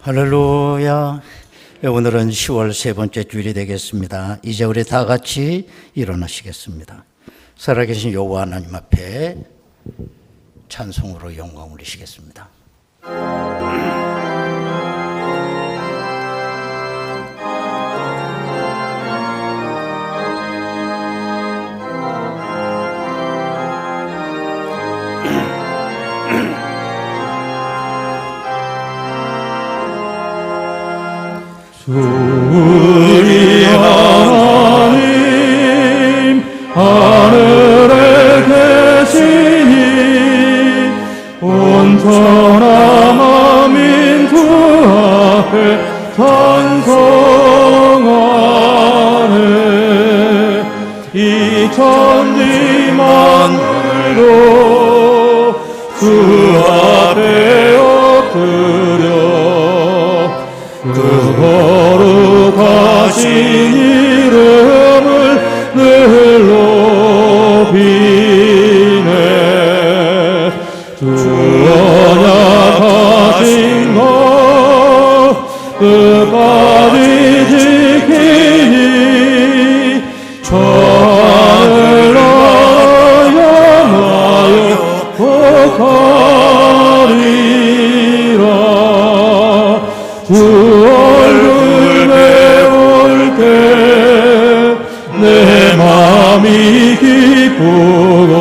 할렐루야. 오늘은 10월 세 번째 주일이 되겠습니다. 이제 우리 다 같이 일어나시겠습니다. 살아계신 여호와 하나님 앞에 찬송으로 영광 올리시겠습니다. 우리 하나님 하늘에 계시니 온천한 민주 앞에 찬송하네. 이 천지 만물도 주 앞에 엎드려 그 거룩하신 이름을 늘 높이네. 주 언약하신 것 끝까지 지키니 저 하늘 나라 향하여 복하리라. 주 얼굴 배울 때 내 맘이 기쁘고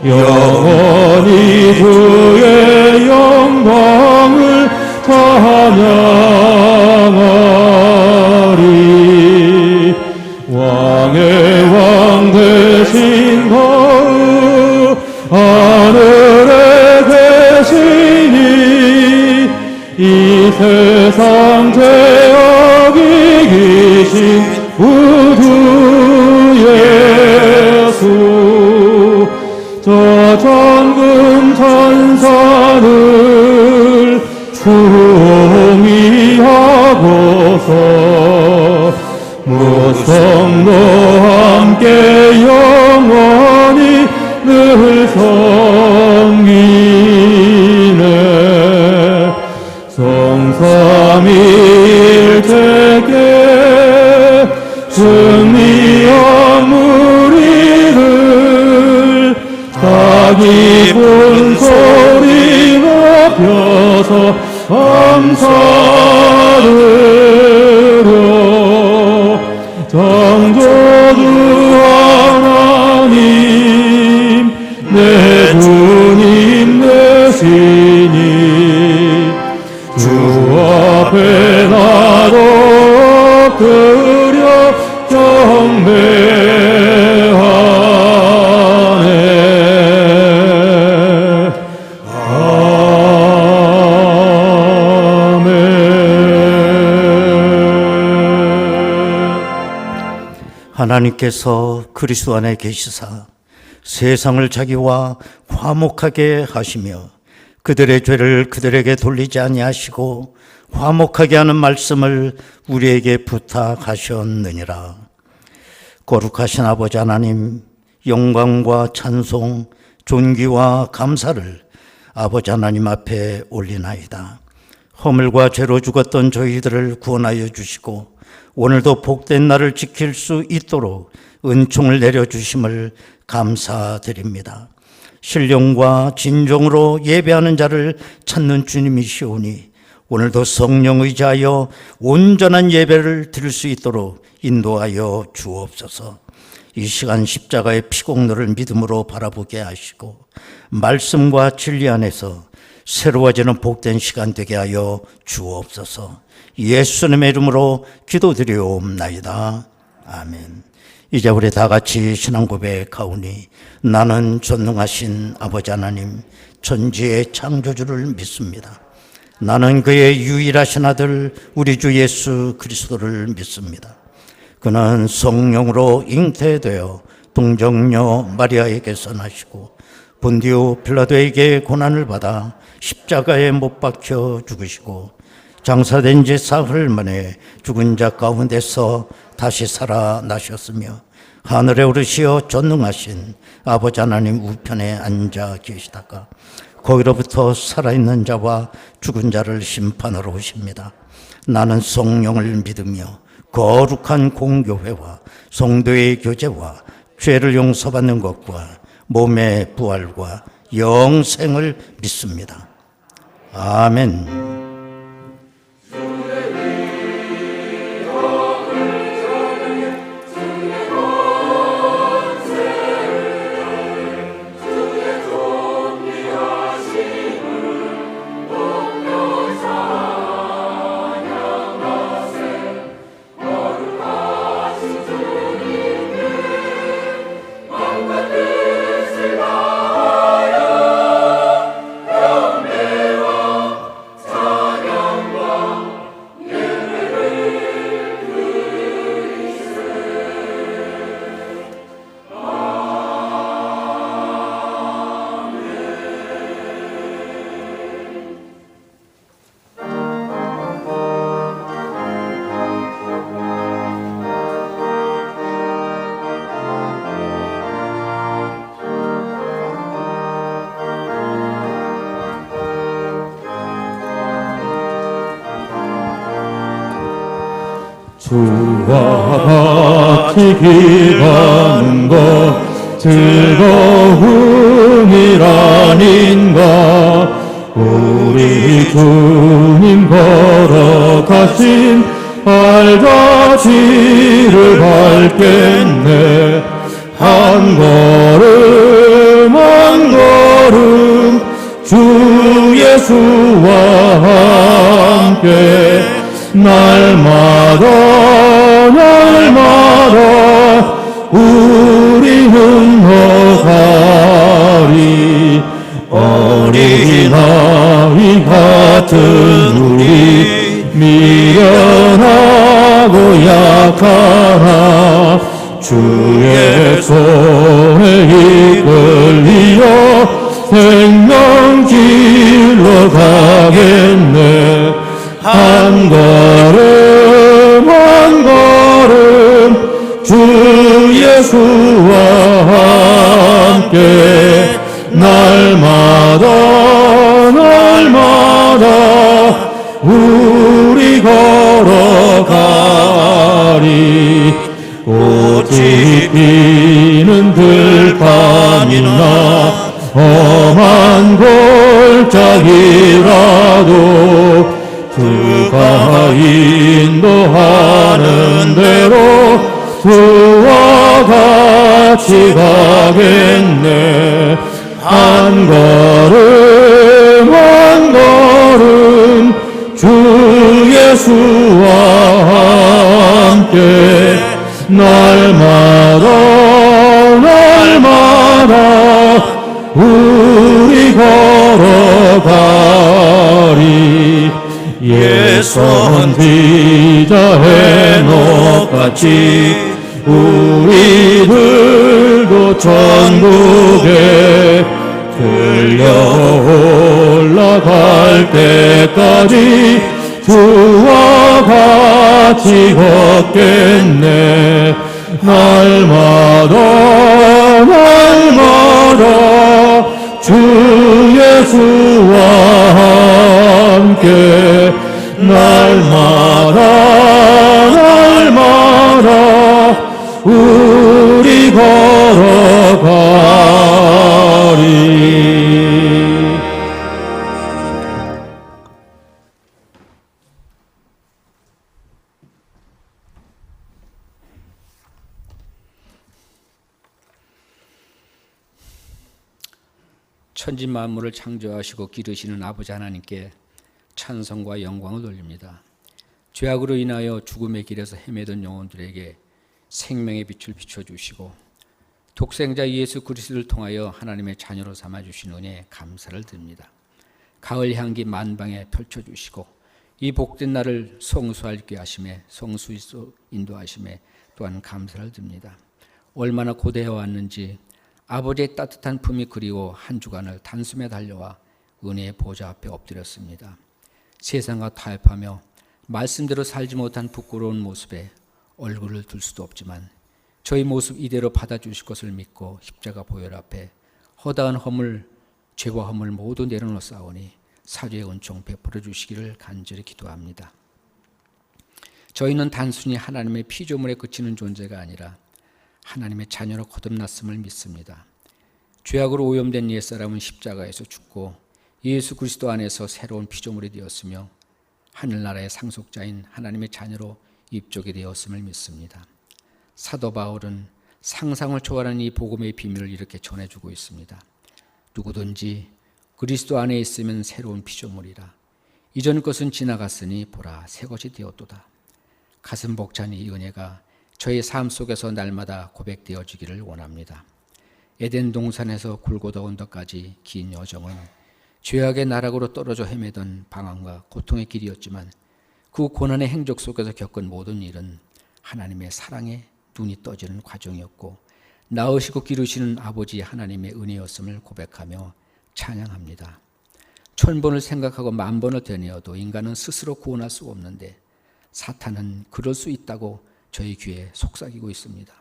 영원히 주의 영광을 찬양하리. 왕의 왕 되신 그 하늘에 계시니 이 세상 죄악 이기신 우주 예수 저 천금 천사를 충의하고서 무성도 함께 영원히 늘 섬기네. 성삼위일체께 승리한 무리를 다 기쁜 소리가 펴서 감사드려. 창조주 하나님 내 주님 되시니 주 앞에 나도 엎드려 경배하네. 아멘. 하나님께서 그리스도 안에 계시사 세상을 자기와 화목하게 하시며 그들의 죄를 그들에게 돌리지 아니하시고 화목하게 하는 말씀을 우리에게 부탁하셨느니라. 거룩하신 아버지 하나님, 영광과 찬송, 존귀와 감사를 아버지 하나님 앞에 올리나이다. 허물과 죄로 죽었던 저희들을 구원하여 주시고 오늘도 복된 날을 지킬 수 있도록 은총을 내려주심을 감사드립니다. 신령과 진정으로 예배하는 자를 찾는 주님이시오니 오늘도 성령 의지하여 온전한 예배를 드릴 수 있도록 인도하여 주옵소서. 이 시간 십자가의 피공로를 믿음으로 바라보게 하시고 말씀과 진리 안에서 새로워지는 복된 시간 되게 하여 주옵소서. 예수님의 이름으로 기도드리옵나이다. 아멘. 이제 우리 다 같이 신앙 고백하오니 나는 전능하신 아버지 하나님 천지의 창조주를 믿습니다. 나는 그의 유일하신 아들 우리 주 예수 그리스도를 믿습니다. 그는 성령으로 잉태되어 동정녀 마리아에게서 나시고 본디오 빌라도에게 고난을 받아 십자가에 못 박혀 죽으시고 장사된 지 사흘 만에 죽은 자 가운데서 다시 살아나셨으며 하늘에 오르시어 전능하신 아버지 하나님 우편에 앉아 계시다가 거기로부터 살아있는 자와 죽은 자를 심판하러 오십니다. 나는 성령을 믿으며 거룩한 공교회와 성도의 교제와 죄를 용서받는 것과 몸의 부활과 영생을 믿습니다. 아멘. 주와 같이 기가는 것 즐거움이라닌가. 우리 주님 걸어가신 발자취를 밟겠네. 한 걸음 한 걸음 주 예수와 함께 날마다 우리는 허가리. 어린아이 같은 우리 미련하고 약하나 주의 손에 이끌리어 생명길로 가겠네. 한 걸음 한 걸음 주 예수와 함께 날마다 우리 걸어가리. 꽃이 피는 들판이나 험한 골짜기라도 그가 인도하는 대로 그와 같이 가겠네. 한 걸음 한 걸음 주 예수와 함께 날마다 우리 걸어가리. 예선 비자 해놓같이 우리들도 천국에 들려 올라갈 때까지 주와 같이 걷겠네. 날마다 주 예수와 함께 날마다 우리 걸어가리. 천지 만물을 창조하시고 기르시는 아버지 하나님께 찬송과 영광을 돌립니다. 죄악으로 인하여 죽음의 길에서 헤매던 영혼들에게 생명의 빛을 비춰주시고 독생자 예수 그리스도를 통하여 하나님의 자녀로 삼아주신 은혜에 감사를 드립니다. 가을 향기 만방에 펼쳐주시고 이 복된 날을 성수하게 하심에 성수로 인도하심에 또한 감사를 드립니다. 얼마나 고대해왔는지 아버지의 따뜻한 품이 그리워 한 주간을 단숨에 달려와 은혜의 보좌 앞에 엎드렸습니다. 세상과 타협하며 말씀대로 살지 못한 부끄러운 모습에 얼굴을 들 수도 없지만 저희 모습 이대로 받아주실 것을 믿고 십자가 보혈 앞에 허다한 허물 죄와 허물 모두 내려놓사오니 사죄의 은총 베풀어 주시기를 간절히 기도합니다. 저희는 단순히 하나님의 피조물에 그치는 존재가 아니라 하나님의 자녀로 거듭났음을 믿습니다. 죄악으로 오염된 옛사람은 십자가에서 죽고 예수 그리스도 안에서 새로운 피조물이 되었으며 하늘나라의 상속자인 하나님의 자녀로 입족이 되었음을 믿습니다. 사도 바울은 상상을 초월하는 이 복음의 비밀을 이렇게 전해주고 있습니다. 누구든지 그리스도 안에 있으면 새로운 피조물이라. 이전 것은 지나갔으니 보라 새 것이 되었도다. 가슴 벅찬 이 은혜가 저의 삶 속에서 날마다 고백되어지기를 원합니다. 에덴 동산에서 골고다 언덕까지 긴 여정은 죄악의 나락으로 떨어져 헤매던 방황과 고통의 길이었지만 그 고난의 행적 속에서 겪은 모든 일은 하나님의 사랑에 눈이 떠지는 과정이었고 낳으시고 기르시는 아버지 하나님의 은혜였음을 고백하며 찬양합니다. 1000번을 생각하고 10,000번을 되뇌어도 인간은 스스로 구원할 수 없는데 사탄은 그럴 수 있다고 저희 귀에 속삭이고 있습니다.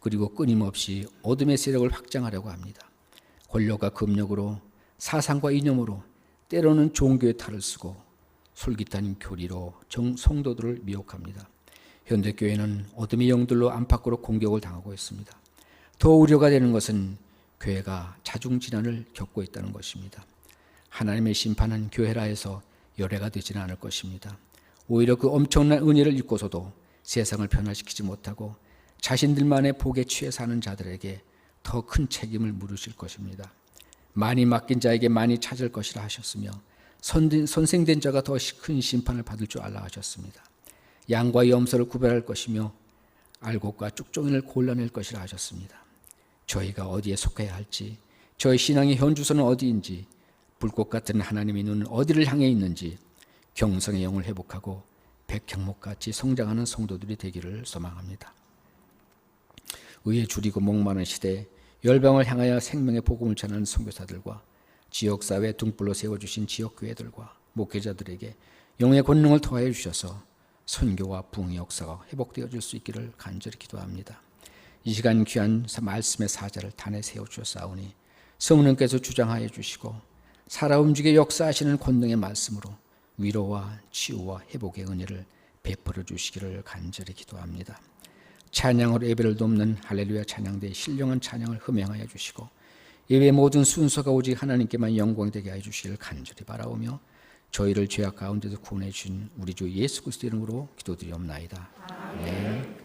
그리고 끊임없이 어둠의 세력을 확장하려고 합니다. 권력과 금력으로 사상과 이념으로 때로는 종교의 탈을 쓰고 솔깃한 교리로 성도들을 미혹합니다. 현대교회는 어둠의 영들로 안팎으로 공격을 당하고 있습니다. 더 우려가 되는 것은 교회가 자중질환을 겪고 있다는 것입니다. 하나님의 심판은 교회라 해서 열애가 되지는 않을 것입니다. 오히려 그 엄청난 은혜를 잊고서도 세상을 변화시키지 못하고 자신들만의 복에 취해 사는 자들에게 더 큰 책임을 물으실 것입니다. 많이 맡긴 자에게 많이 찾을 것이라 하셨으며 선생된 자가 더 큰 심판을 받을 줄 알라 하셨습니다. 양과 염소를 구별할 것이며 알곡과 쭉종이를 골라낼 것이라 하셨습니다. 저희가 어디에 속해야 할지, 저희 신앙의 현주소는 어디인지, 불꽃 같은 하나님의 눈은 어디를 향해 있는지 경성의 영을 회복하고 백향목같이 성장하는 성도들이 되기를 소망합니다. 의에 줄이고 목마른 시대에 열방을 향하여 생명의 복음을 전하는 선교사들과 지역사회 등불로 세워주신 지역교회들과 목회자들에게 영의 권능을 더하여 주셔서 선교와 부흥의 역사가 회복되어질 수 있기를 간절히 기도합니다. 이 시간 귀한 말씀의 사자를 단에 세워주셨사오니 성령께서 주장하여 주시고 살아 움직여 역사하시는 권능의 말씀으로 위로와 치유와 회복의 은혜를 베풀어 주시기를 간절히 기도합니다. 찬양으로 예배를 돕는 할렐루야 찬양대의 신령한 찬양을 흠행하여 주시고 예배 모든 순서가 오직 하나님께만 영광 되게 하여 주시기를 간절히 바라오며 저희를 죄악 가운데서 구원해 주신 우리 주 예수 그리스도 이름으로 기도드리옵나이다. 아멘.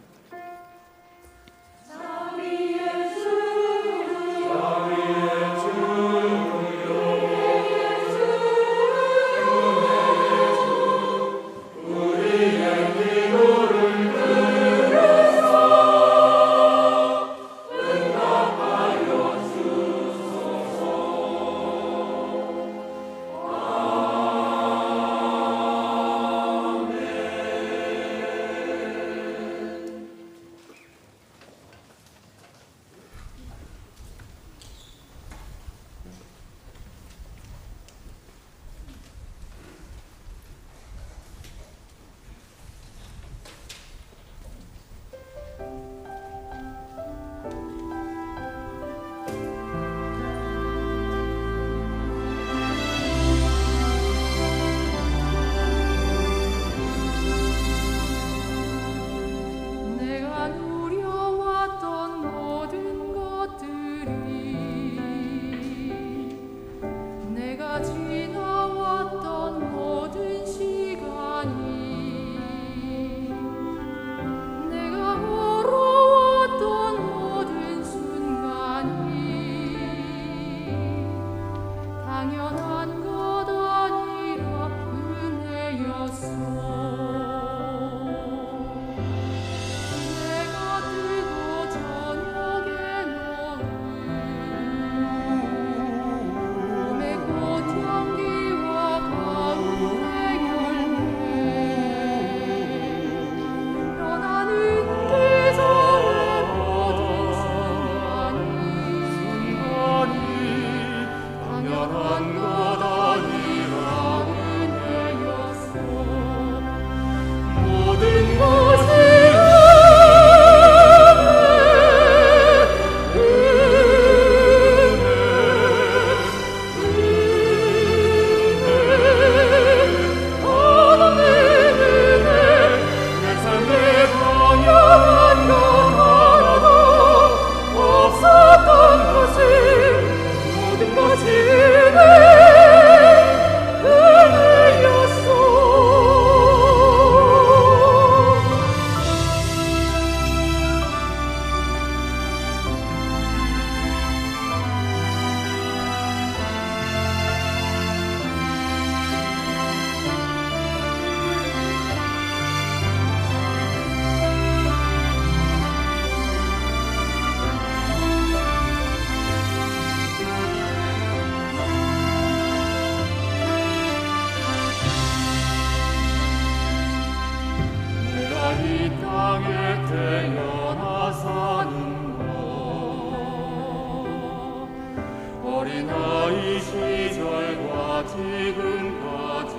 어린아이 시절과 지금까지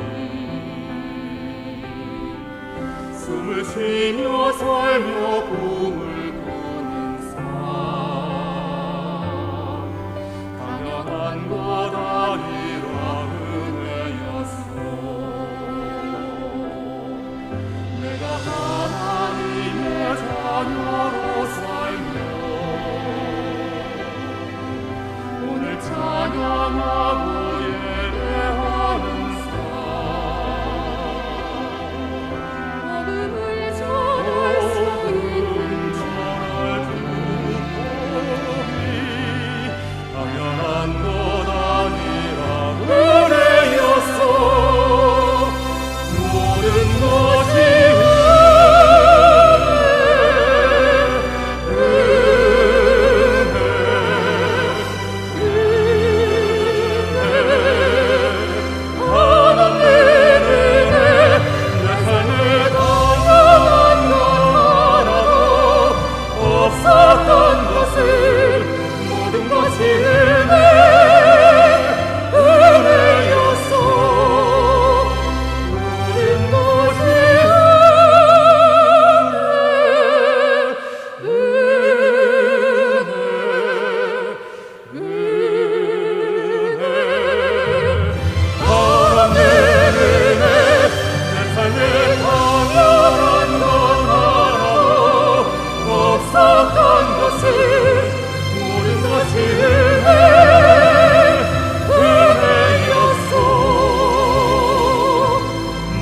숨을 쉬며 살며 꿈을 꾸는 삶 당연한 것 아니라 은혜였소. 내가 하나님의 자녀로 살며 오늘 찬양하고 예배하는 삶 어둠을 전할 수 있는 당연한 것 아니라 은혜였소. 모든 것이 없었던 것을 모든 것이 은혜였소. 모든 것이 하나님의 은혜 내 삶에 당연한 것 없었던 것을 모든 것이 은혜였소.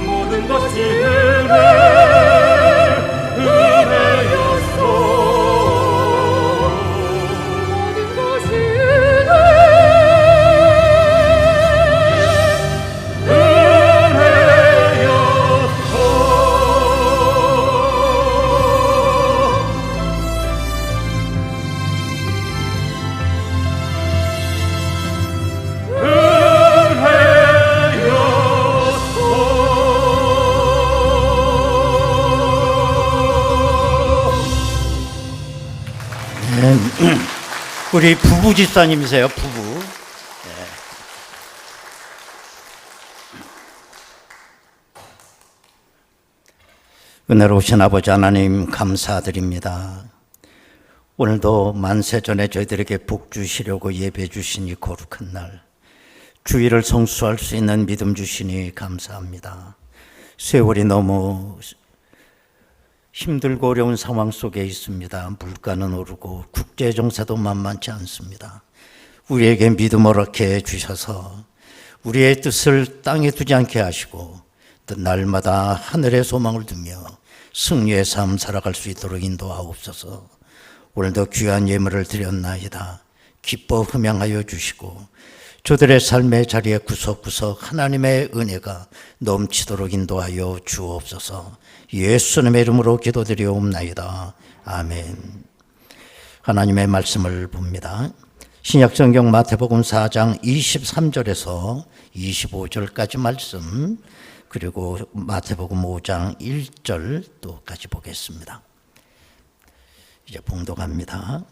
모든 것이 은혜였소. 모든 것이 우리 부부 집사님이세요, 부부. 은혜로우신 아버지 하나님 감사드립니다. 오늘도 만세 전에 저희들에게 복 주시려고 예배 주시니 거룩한 날, 주일을 성수할 수 있는 믿음 주시니 감사합니다. 세월이 너무 힘들고 어려운 상황 속에 있습니다. 물가는 오르고 국제 정세도 만만치 않습니다. 우리에게 믿음을 얻게 주셔서 우리의 뜻을 땅에 두지 않게 하시고 또 날마다 하늘의 소망을 두며 승리의 삶 살아갈 수 있도록 인도하옵소서. 오늘도 귀한 예물을 드렸나이다. 기뻐 흠양하여 주시고 저들의 삶의 자리에 구석구석 하나님의 은혜가 넘치도록 인도하여 주옵소서. 예수님의 이름으로 기도드리옵나이다. 아멘. 하나님의 말씀을 봅니다. 신약성경 마태복음 4장 23절에서 25절까지 말씀, 그리고 마태복음 5장 1절 또까지 보겠습니다. 이제 봉독합니다.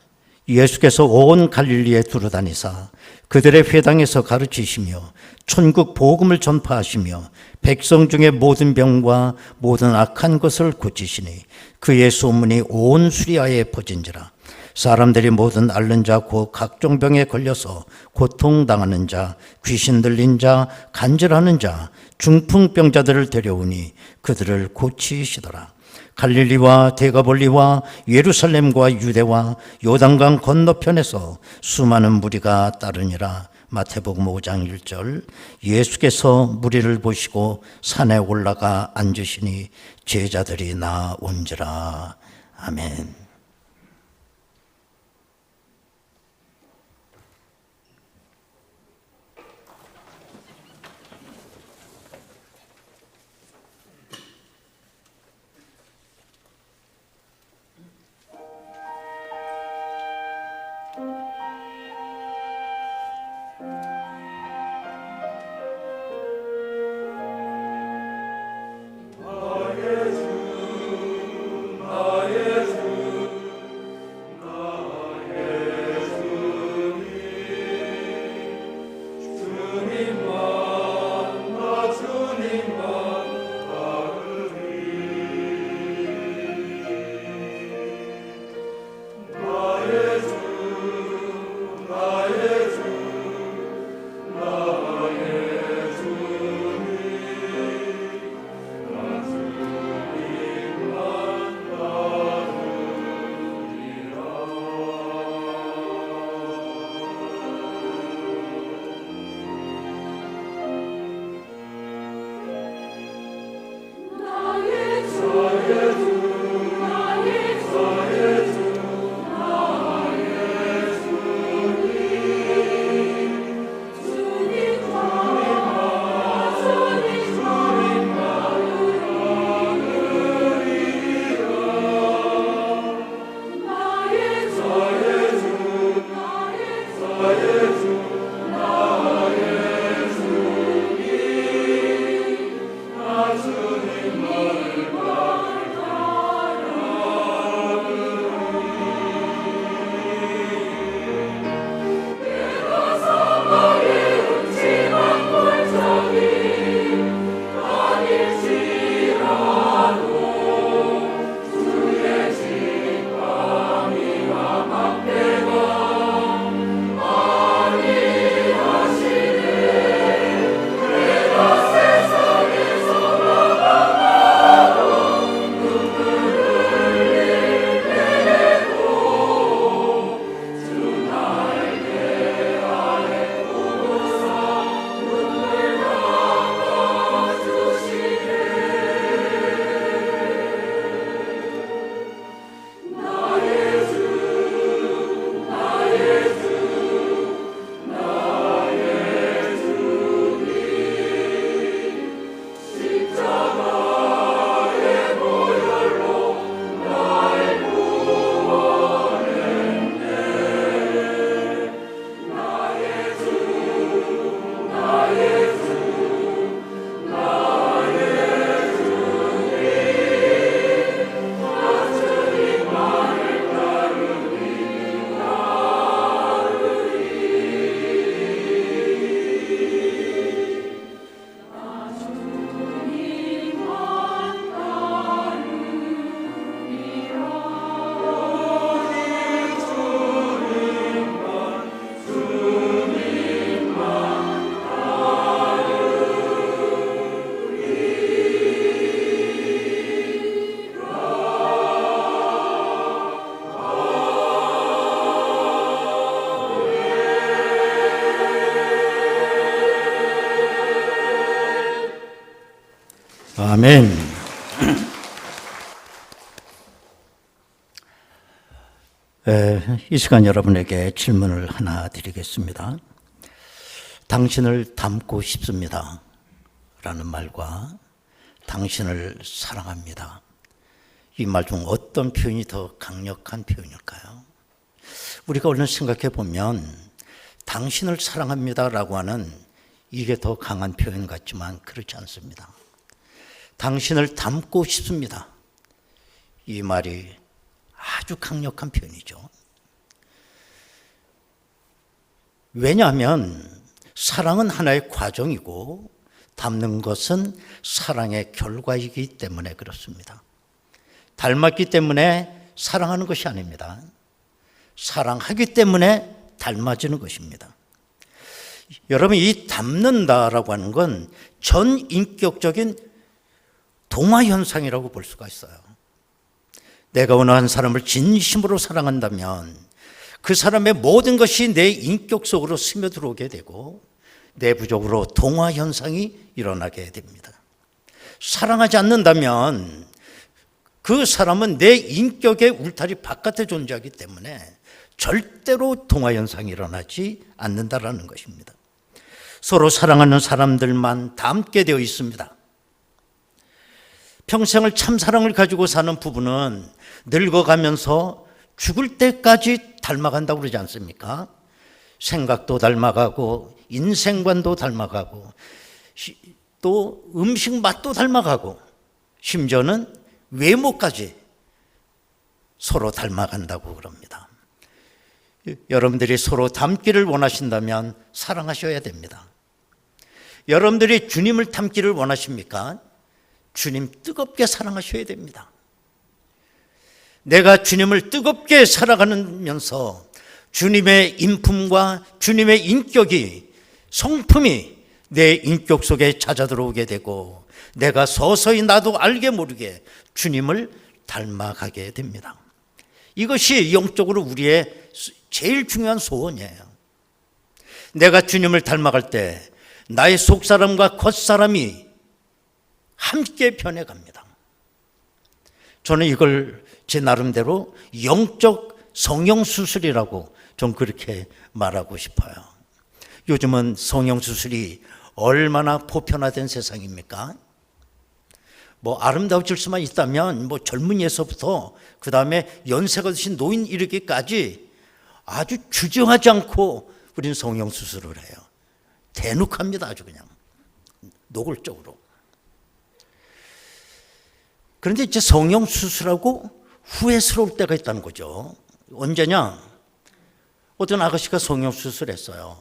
예수께서 온 갈릴리에 두루다니사 그들의 회당에서 가르치시며 천국 복음을 전파하시며 백성 중에 모든 병과 모든 악한 것을 고치시니 그의 소문이 온 수리아에 퍼진지라. 사람들이 모든 앓는 자 곧 각종 병에 걸려서 고통당하는 자, 귀신 들린 자, 간질하는 자, 중풍병자들을 데려오니 그들을 고치시더라. 갈릴리와 데가볼리와 예루살렘과 유대와 요단강 건너편에서 수많은 무리가 따르니라. 마태복음 5장 1절. 예수께서 무리를 보시고 산에 올라가 앉으시니 제자들이 나온지라. 아멘. 나의 주 아멘. 이 시간 여러분에게 질문을 하나 드리겠습니다. 당신을 닮고 싶습니다 라는 말과 당신을 사랑합니다, 이 말 중 어떤 표현이 더 강력한 표현일까요? 우리가 얼른 생각해 보면 당신을 사랑합니다 라고 하는 이게 더 강한 표현 같지만 그렇지 않습니다. 당신을 닮고 싶습니다, 이 말이 아주 강력한 표현이죠. 왜냐하면 사랑은 하나의 과정이고 닮는 것은 사랑의 결과이기 때문에 그렇습니다. 닮았기 때문에 사랑하는 것이 아닙니다. 사랑하기 때문에 닮아지는 것입니다. 여러분, 이 닮는다라고 하는 건 전인격적인 동화현상이라고 볼 수가 있어요. 내가 어느 한 사람을 진심으로 사랑한다면 그 사람의 모든 것이 내 인격 속으로 스며들어오게 되고 내부적으로 동화현상이 일어나게 됩니다. 사랑하지 않는다면 그 사람은 내 인격의 울타리 바깥에 존재하기 때문에 절대로 동화현상이 일어나지 않는다라는 것입니다. 서로 사랑하는 사람들만 닮게 되어 있습니다. 평생을 참 사랑을 가지고 사는 부부는 늙어가면서 죽을 때까지 닮아간다고 그러지 않습니까? 생각도 닮아가고 인생관도 닮아가고 또 음식 맛도 닮아가고 심지어는 외모까지 서로 닮아간다고 그럽니다. 여러분들이 서로 닮기를 원하신다면 사랑하셔야 됩니다. 여러분들이 주님을 닮기를 원하십니까? 주님 뜨겁게 사랑하셔야 됩니다. 내가 주님을 뜨겁게 살아가면서 주님의 인품과 주님의 인격이, 성품이 내 인격 속에 찾아 들어오게 되고 내가 서서히 나도 알게 모르게 주님을 닮아가게 됩니다. 이것이 영적으로 우리의 제일 중요한 소원이에요. 내가 주님을 닮아갈 때 나의 속사람과 겉사람이 함께 변해갑니다. 저는 이걸 제 나름대로 영적 성형수술이라고 좀 그렇게 말하고 싶어요. 요즘은 성형수술이 얼마나 보편화된 세상입니까? 아름다워질 수만 있다면 젊은이에서부터 그 다음에 연세가 드신 노인 이르기까지 아주 주저하지 않고 우리는 성형수술을 해요. 대놓고합니다. 아주 그냥 노골적으로. 그런데 이제 성형수술하고 후회스러울 때가 있다는 거죠. 언제냐? 어떤 아가씨가 성형수술했어요.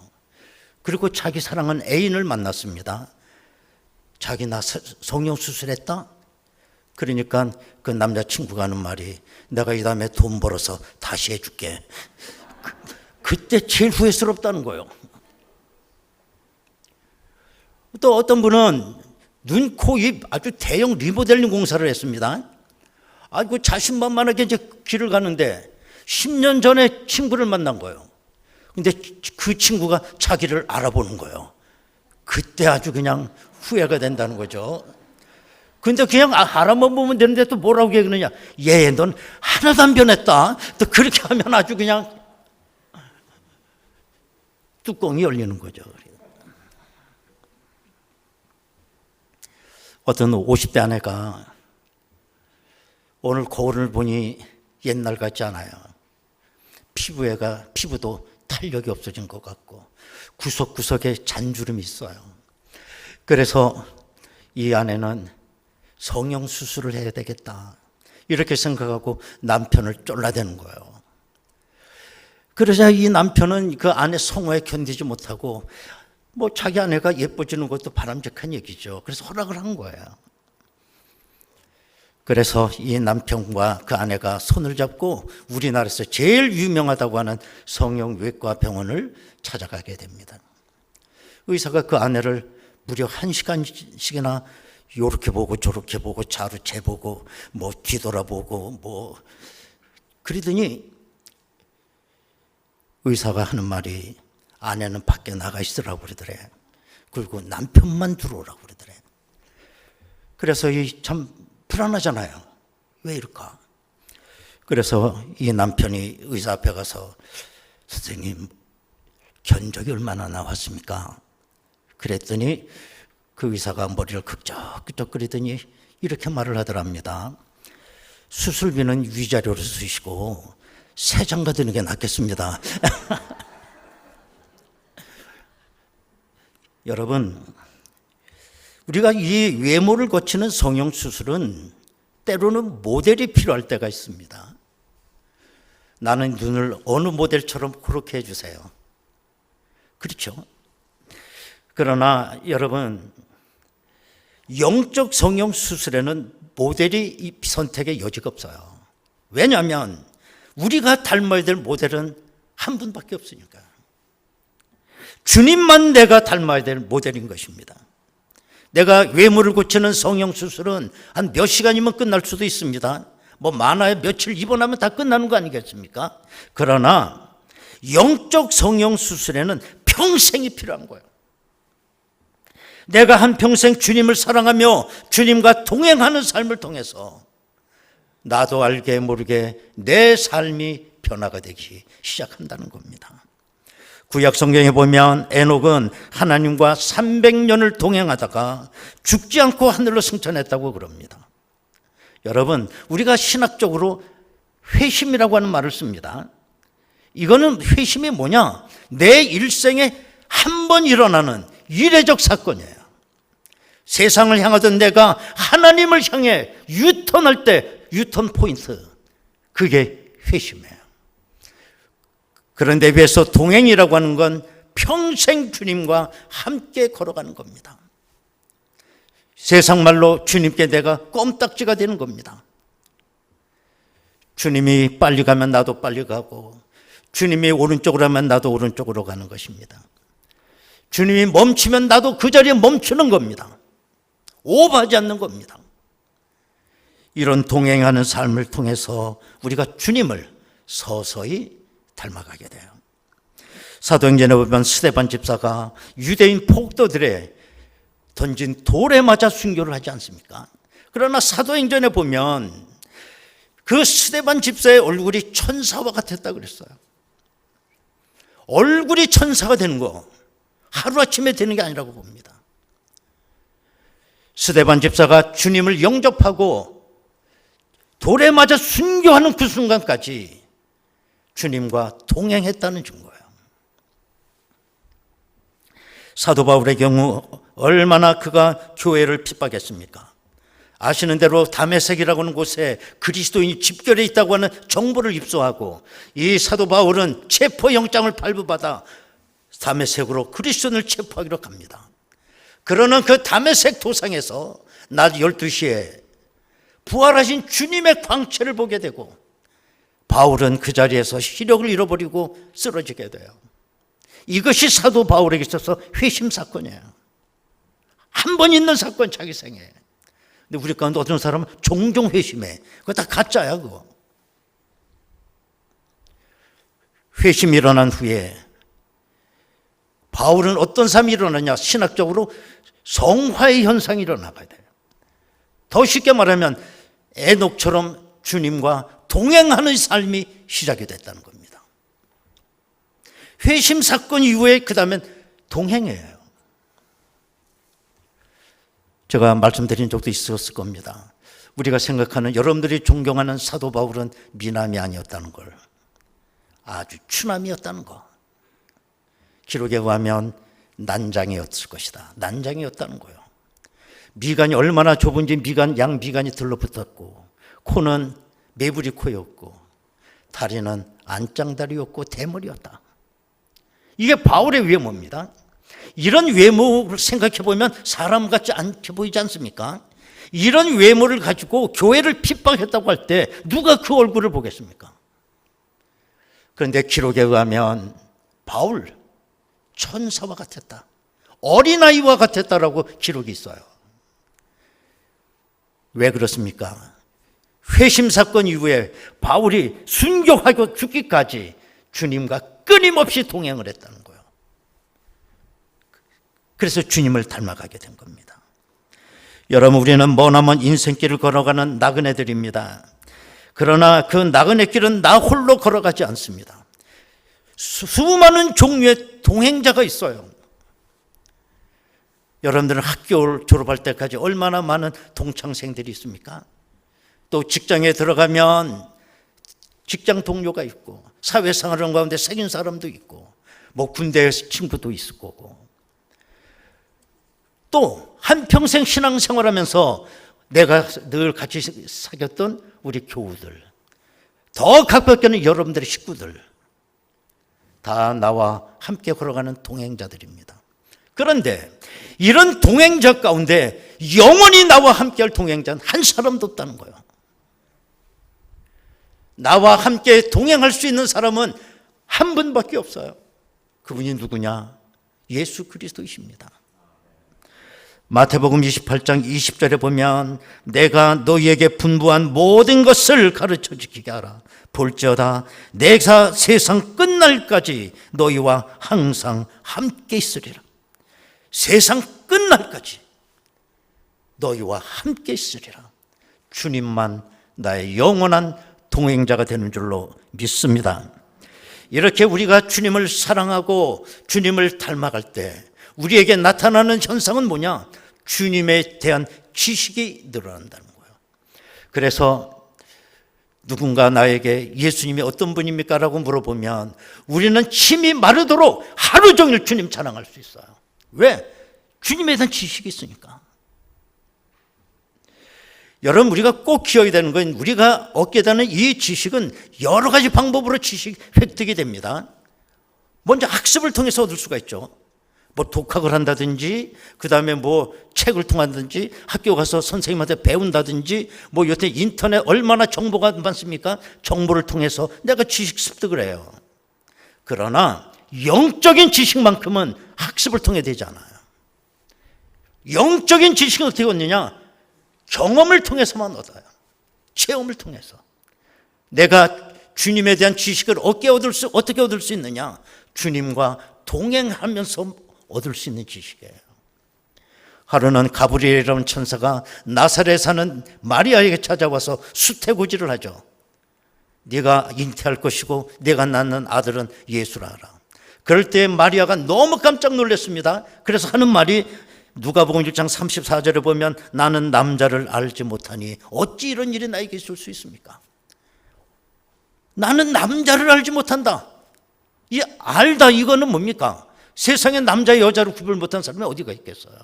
그리고 자기 사랑하는 애인을 만났습니다. 자기 나 성형수술했다? 그러니까 그 남자친구가 하는 말이 내가 이 다음에 돈 벌어서 다시 해줄게. 그때 제일 후회스럽다는 거예요. 또 어떤 분은 눈, 코, 입 아주 대형 리모델링 공사를 했습니다. 아이고 자신만만하게 이제 길을 가는데 10년 전에 친구를 만난 거예요. 근데 그 친구가 자기를 알아보는 거예요. 그때 아주 그냥 후회가 된다는 거죠. 근데 그냥 알아만 보면 되는데 또 뭐라고 얘기하느냐. 얘, 넌 하나도 안 변했다. 또 그렇게 하면 아주 그냥 뚜껑이 열리는 거죠. 어떤 50대 아내가 오늘 거울을 보니 옛날 같지 않아요. 피부도 탄력이 없어진 것 같고 구석구석에 잔주름이 있어요. 그래서 이 아내는 성형수술을 해야 되겠다 이렇게 생각하고 남편을 쫄라대는 거예요. 그러자 이 남편은 그 아내 성화에 견디지 못하고 뭐 자기 아내가 예뻐지는 것도 바람직한 얘기죠. 그래서 허락을 한 거예요. 그래서 이 남편과 그 아내가 손을 잡고 우리나라에서 제일 유명하다고 하는 성형외과 병원을 찾아가게 됩니다. 의사가 그 아내를 무려 1시간씩이나 요렇게 보고 저렇게 보고 자루 재보고 뭐 뒤돌아보고 뭐 그러더니 의사가 하는 말이 아내는 밖에 나가 있으라고 그러더래. 그리고 남편만 들어오라고 그러더래. 그래서 이 참 불안하잖아요. 왜 이럴까? 그래서 이 남편이 의사 앞에 가서 선생님 견적이 얼마나 나왔습니까? 그랬더니 그 의사가 머리를 긁적긁적 끓이더니 이렇게 말을 하더랍니다. 수술비는 위자료로 쓰시고 새 장가 드는 게 낫겠습니다. 여러분, 우리가 이 외모를 고치는 성형수술은 때로는 모델이 필요할 때가 있습니다. 나는 눈을 어느 모델처럼 그렇게 해주세요. 그렇죠? 그러나 여러분, 영적 성형수술에는 모델이 선택의 여지가 없어요. 왜냐하면 우리가 닮아야 될 모델은 한 분밖에 없으니까. 주님만 내가 닮아야 될 모델인 것입니다. 내가 외모를 고치는 성형수술은 한 몇 시간이면 끝날 수도 있습니다. 뭐 많아야 며칠 입원하면 다 끝나는 거 아니겠습니까? 그러나 영적 성형수술에는 평생이 필요한 거예요. 내가 한평생 주님을 사랑하며 주님과 동행하는 삶을 통해서 나도 알게 모르게 내 삶이 변화가 되기 시작한다는 겁니다. 구약 성경에 보면 에녹은 하나님과 300년을 동행하다가 죽지 않고 하늘로 승천했다고 그럽니다. 여러분, 우리가 신학적으로 회심이라고 하는 말을 씁니다. 이거는 회심이 뭐냐? 내 일생에 한 번 일어나는 이례적 사건이에요. 세상을 향하던 내가 하나님을 향해 유턴할 때 유턴 포인트, 그게 회심이에요. 그런데 비해서 동행이라고 하는 건 평생 주님과 함께 걸어가는 겁니다. 세상 말로 주님께 내가 껌딱지가 되는 겁니다. 주님이 빨리 가면 나도 빨리 가고 주님이 오른쪽으로 하면 나도 오른쪽으로 가는 것입니다. 주님이 멈추면 나도 그 자리에 멈추는 겁니다. 오버하지 않는 겁니다. 이런 동행하는 삶을 통해서 우리가 주님을 서서히 닮아가게 돼요. 사도행전에 보면 스데반 집사가 유대인 폭도들의 던진 돌에 맞아 순교를 하지 않습니까? 그러나 사도행전에 보면 그 스데반 집사의 얼굴이 천사와 같았다고 그랬어요. 얼굴이 천사가 되는 거 하루아침에 되는 게 아니라고 봅니다. 스데반 집사가 주님을 영접하고 돌에 맞아 순교하는 그 순간까지 주님과 동행했다는 증거예요. 사도 바울의 경우 얼마나 그가 교회를 핍박했습니까? 아시는 대로 다메섹이라고 하는 곳에 그리스도인이 집결해 있다고 하는 정보를 입수하고 이 사도 바울은 체포영장을 발부받아 다메섹으로 그리스도인을 체포하기로 갑니다. 그러는 그 다메섹 도상에서 낮 12시에 부활하신 주님의 광채를 보게 되고 바울은 그 자리에서 시력을 잃어버리고 쓰러지게 돼요. 이것이 사도 바울에게 있어서 회심 사건이에요. 한 번 있는 사건, 자기 생에. 근데 우리 가운데 어떤 사람은 종종 회심해. 그거 다 가짜야, 그거. 회심이 일어난 후에 바울은 어떤 삶이 일어나냐? 신학적으로 성화의 현상이 일어나게 돼요. 더 쉽게 말하면 에녹처럼 주님과 동행하는 삶이 시작이 됐다는 겁니다. 회심 사건 이후에 그 다음엔 동행이에요. 제가 말씀드린 적도 있었을 겁니다. 우리가 생각하는, 여러분들이 존경하는 사도 바울은 미남이 아니었다는 걸, 아주 추남이었다는 거. 기록에 의하면 난장이었을 것이다. 난장이었다는 거예요. 미간이 얼마나 좁은지 양미간이 들러붙었고, 코는 매부리 코였고, 다리는 안짱다리였고 대머리였다. 이게 바울의 외모입니다. 이런 외모를 생각해 보면 사람 같지 않게 보이지 않습니까? 이런 외모를 가지고 교회를 핍박했다고 할 때 누가 그 얼굴을 보겠습니까? 그런데 기록에 의하면 바울 천사와 같았다, 어린아이와 같았다라고 기록이 있어요. 왜 그렇습니까? 회심 사건 이후에 바울이 순교하고 죽기까지 주님과 끊임없이 동행을 했다는 거예요. 그래서 주님을 닮아가게 된 겁니다. 여러분, 우리는 머나먼 인생길을 걸어가는 나그네들입니다. 그러나 그 나그네 길은 나 홀로 걸어가지 않습니다. 수많은 종류의 동행자가 있어요. 여러분들은 학교를 졸업할 때까지 얼마나 많은 동창생들이 있습니까? 또 직장에 들어가면 직장 동료가 있고, 사회생활 가운데 사귄 사람도 있고, 뭐 군대 친구도 있을 거고, 또 한평생 신앙생활하면서 내가 늘 같이 사귀었던 우리 교우들, 더 가깝게는 여러분들의 식구들, 다 나와 함께 걸어가는 동행자들입니다. 그런데 이런 동행자 가운데 영원히 나와 함께할 동행자는 한 사람도 없다는 거예요. 나와 함께 동행할 수 있는 사람은 한 분밖에 없어요. 그분이 누구냐? 예수 그리스도이십니다. 마태복음 28장 20절에 보면 내가 너희에게 분부한 모든 것을 가르쳐 지키게 하라. 볼지어다 내가 세상 끝날까지 너희와 항상 함께 있으리라. 세상 끝날까지 너희와 함께 있으리라. 주님만 나의 영원한 동행자가 되는 줄로 믿습니다. 이렇게 우리가 주님을 사랑하고 주님을 닮아갈 때 우리에게 나타나는 현상은 뭐냐? 주님에 대한 지식이 늘어난다는 거예요. 그래서 누군가 나에게 예수님이 어떤 분입니까? 라고 물어보면 우리는 침이 마르도록 하루 종일 주님 찬양할 수 있어요. 왜? 주님에 대한 지식이 있으니까. 여러분, 우리가 꼭 기억해야 되는 건, 우리가 얻게 되는 이 지식은 여러 가지 방법으로 지식 획득이 됩니다. 먼저 학습을 통해서 얻을 수가 있죠. 뭐 독학을 한다든지, 그 다음에 뭐 책을 통한다든지, 학교 가서 선생님한테 배운다든지, 뭐 요새 인터넷 얼마나 정보가 많습니까? 정보를 통해서 내가 지식 습득을 해요. 그러나 영적인 지식만큼은 학습을 통해 되지 않아요. 영적인 지식은 어떻게 얻느냐? 경험을 통해서만 얻어요. 체험을 통해서. 내가 주님에 대한 지식을 어떻게 얻을 수 있느냐? 주님과 동행하면서 얻을 수 있는 지식이에요. 하루는 가브리엘이라는 천사가 나사렛에 사는 마리아에게 찾아와서 수태고지를 하죠. 네가 잉태할 것이고 네가 낳는 아들은 예수라 하라. 그럴 때 마리아가 너무 깜짝 놀랐습니다. 그래서 하는 말이 누가복음 1장 34절에 보면 나는 남자를 알지 못하니 어찌 이런 일이 나에게 있을 수 있습니까? 나는 남자를 알지 못한다. 이 알다, 이거는 뭡니까? 세상에 남자 여자로 구별 못하는 사람이 어디가 있겠어요?